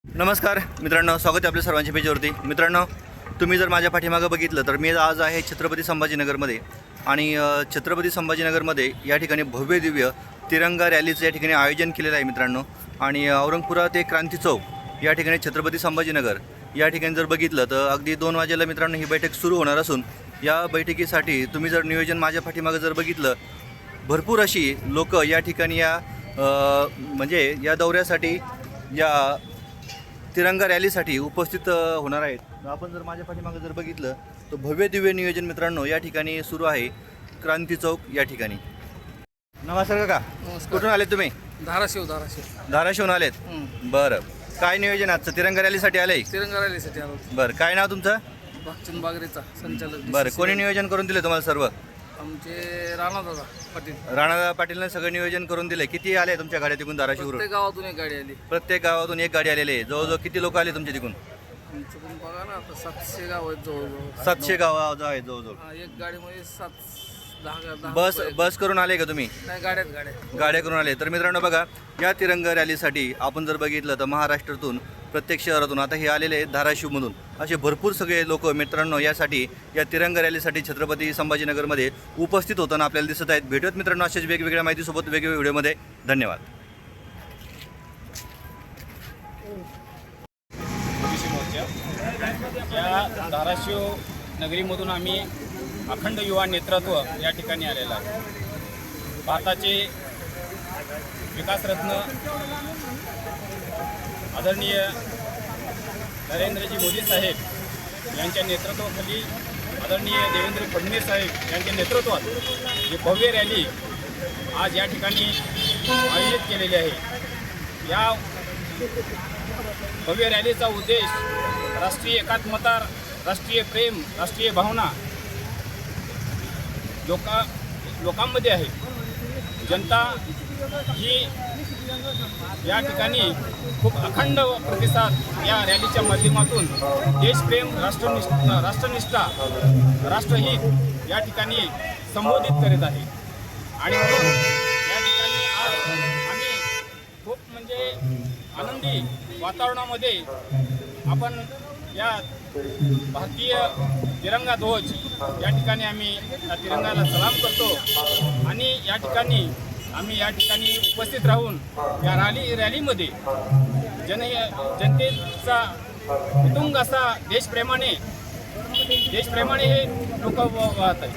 नमस्कार मित्रांनो, स्वागत आहे आपल्या सर्वांच्या पेजवरती। मित्रांनो, तुम्ही जर माझ्या पाठीमागं बघितलं तर मी आज आहे छत्रपती संभाजीनगरमध्ये आणि छत्रपती संभाजीनगरमध्ये या ठिकाणी भव्य दिव्य तिरंगा रॅलीचं या ठिकाणी आयोजन केलेलं आहे मित्रांनो। आणि औरंगपुरा ते क्रांती चौक या ठिकाणी छत्रपती संभाजीनगर या ठिकाणी जर बघितलं तर अगदी 2 वाजेला मित्रांनो ही बैठक सुरू होणार असून या बैठकीसाठी तुम्ही जर नियोजन माझ्या पाठीमागं जर बघितलं, भरपूर अशी लोक या ठिकाणी या म्हणजे या दौऱ्यासाठी या तिरंगा रॅलीसाठी उपस्थित होणार आहेत। आपण जर माझ्या पाठीमागे जर बघितलं तर भव्य दिव्य नियोजन मित्रांनो या ठिकाणी सुरू आहे क्रांती चौक या ठिकाणी। नमस्कार काका, कुठून आले तुम्ही? धाराशिवून आलेत। बरं, काय नियोजन आजचं? तिरंगा रॅलीसाठी आले? तिरंगा रॅलीसाठी आलो। बरं, काय नाव तुमचं? भागचंद बागरेचा संचालक। बरं, कोणी नियोजन करून दिले तुम्हाला? सर्व आमचे राणादादा पाटील। राणादादा पाटीलने सगळं नियोजन करून दिले। किती आले तुमच्या गाड्या तिकून धाराशिवरून? प्रत्येक गावातून एक गाडी आली। प्रत्येक गावातून एक गाडी आलेली आहे। जवळजवळ किती लोक आले तुमच्या तिकून? आमच्याकडून बघा ना, आता 700 गाव आहेत जवळजवळ। 700 गाव आहेत जवळजवळ। एक गाडीमध्ये 7-10 बस करून आले का तुम्ही? नाही, गाड्या करून आले। तर मित्रांनो बघा, या तिरंगा रॅलीसाठी आपण जर बघितलं तर महाराष्ट्रातून प्रत्येक शहरातून आता हे आलेले आहेत धाराशिवमधून। असे भरपूर सगळे लोक मित्रांनो यासाठी या तिरंगा रॅलीसाठी छत्रपती संभाजीनगरमध्ये उपस्थित होताना आपल्याला दिसत आहेत। भेटूयात मित्रांनो अशाच वेगवेगळ्या माहितीसोबत वेगवेगळ्या व्हिडिओमध्ये। धन्यवाद। या धाराशिव नगरीमधून आम्ही अखंड युवा नेतृत्व या ठिकाणी आलेला आहे। भारताचे विकासरत्न आदरणीय नरेंद्रजी मोदी साहेब यांच्या नेतृत्वाखाली आदरणीय देवेंद्र फडणवीस साहेब यांच्या नेतृत्वात ही भव्य रॅली आज या ठिकाणी आयोजित केलेली आहे। या भव्य रॅलीचा उद्देश राष्ट्रीय एकात्मता, राष्ट्रीय प्रेम, राष्ट्रीय भावना लोकांमध्ये आहे। जनता ही या ठिकाणी खूप अखंड प्रतिसाद या रॅलीच्या माध्यमातून देशप्रेम, राष्ट्रनिष्ठा, राष्ट्रहित या ठिकाणी संबोधित करीत आहे। आणि म्हणून या ठिकाणी आज आम्ही खूप म्हणजे आनंदी वातावरणामध्ये आपण या भारतीय तिरंगा ध्वज या ठिकाणी आम्ही या तिरंगाला सलाम करतो आणि या ठिकाणी आम्ही या ठिकाणी उपस्थित राहून या रॅलीमध्ये जनतेचा उतुंग असा देशप्रेमाने हे लोक वाहत आहेत।